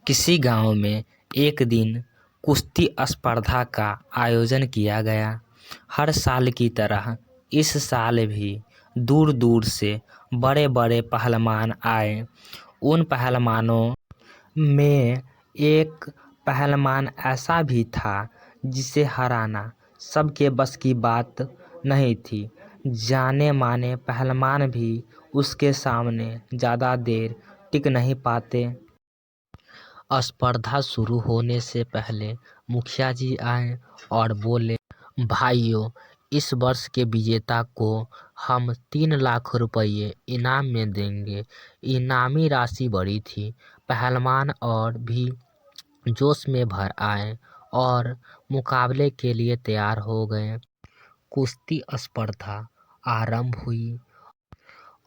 किसी गांव में एक दिन कुश्ती स्पर्धा का आयोजन किया गया। हर साल की तरह इस साल भी दूर दूर से बड़े बड़े पहलवान आए। उन पहलवानों में एक पहलवान ऐसा भी था जिसे हराना सबके बस की बात नहीं थी। जाने माने पहलवान भी उसके सामने ज़्यादा देर टिक नहीं पाते। स्पर्धा शुरू होने से पहले मुखिया जी आए और बोले, भाइयों, इस वर्ष के विजेता को हम 3 लाख रुपये इनाम में देंगे। इनामी राशि बड़ी थी। पहलवान और भी जोश में भर आए और मुकाबले के लिए तैयार हो गए। कुश्ती स्पर्धा आरंभ हुई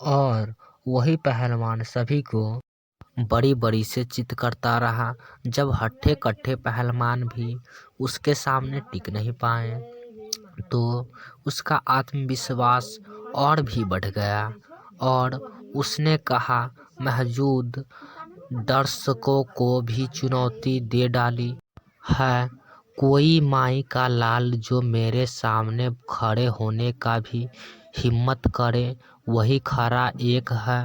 और वही पहलवान सभी को बड़ी बड़ी से चित करता रहा। जब हट्ठे कट्ठे पहलवान भी उसके सामने टिक नहीं पाए तो उसका आत्मविश्वास और भी बढ़ गया और उसने कहा, मौजूद दर्शकों को भी चुनौती दे डाली है। कोई माई का लाल जो मेरे सामने खड़े होने का भी हिम्मत करे, वही खरा एक है।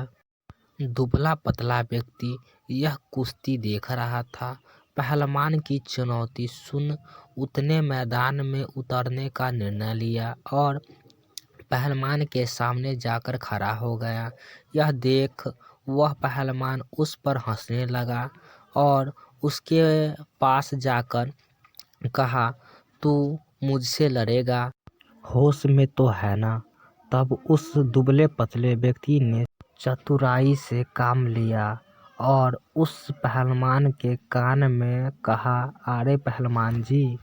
दुबला पतला व्यक्ति यह कुश्ती देख रहा था। पहलवान की चुनौती सुन उसने मैदान में उतरने का निर्णय लिया और पहलवान के सामने जाकर खड़ा हो गया। यह देख वह पहलवान उस पर हंसने लगा और उसके पास जाकर कहा, तू मुझसे लड़ेगा, होश में तो है ना? तब उस दुबले पतले व्यक्ति ने चतुराई से काम लिया और उस पहलवान के कान में कहा, अरे पहलवान जी,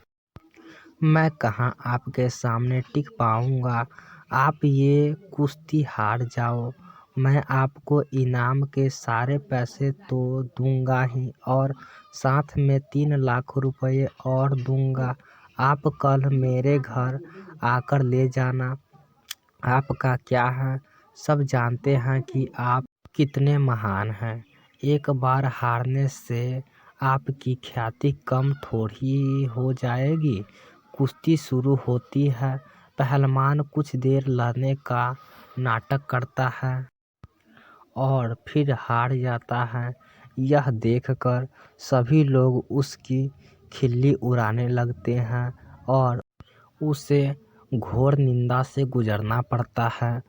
मैं कहाँ आपके सामने टिक पाऊंगा। आप ये कुश्ती हार जाओ, मैं आपको इनाम के सारे पैसे तो दूंगा ही और साथ में 3 लाख रुपए और दूंगा। आप कल मेरे घर आकर ले जाना। आपका क्या है, सब जानते हैं कि आप कितने महान हैं। एक बार हारने से आपकी ख्याति कम थोड़ी हो जाएगी। कुश्ती शुरू होती है। पहलवान कुछ देर लड़ने का नाटक करता है और फिर हार जाता है। यह देखकर सभी लोग उसकी खिल्ली उड़ाने लगते हैं और उसे घोर निंदा से गुजरना पड़ता है।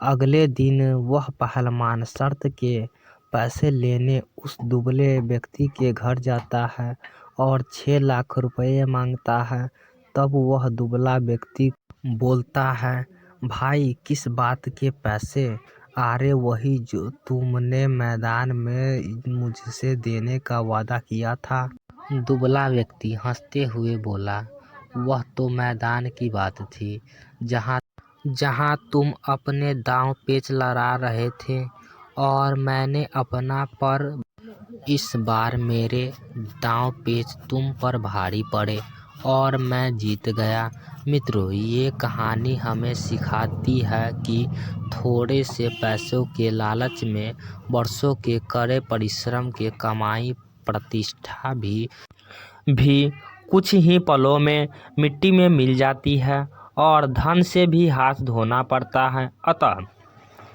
अगले दिन वह पहलवान शर्त के पैसे लेने उस दुबले व्यक्ति के घर जाता है और 6 लाख रुपए मांगता है। तब वह दुबला व्यक्ति बोलता है, भाई किस बात के पैसे? अरे वही जो तुमने मैदान में मुझसे देने का वादा किया था। दुबला व्यक्ति हंसते हुए बोला, वह तो मैदान की बात थी जहाँ तुम अपने दांव पेच लड़ा रहे थे और मैंने अपना, पर इस बार मेरे दांव पेच तुम पर भारी पड़े और मैं जीत गया। मित्रों, ये कहानी हमें सिखाती है कि थोड़े से पैसों के लालच में वर्षों के कड़े परिश्रम के कमाई प्रतिष्ठा भी कुछ ही पलों में मिट्टी में मिल जाती है और धन से भी हाथ धोना पड़ता है। अतः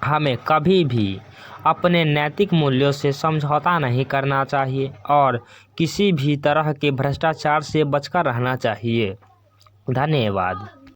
हमें कभी भी अपने नैतिक मूल्यों से समझौता नहीं करना चाहिए और किसी भी तरह के भ्रष्टाचार से बचकर रहना चाहिए। धन्यवाद।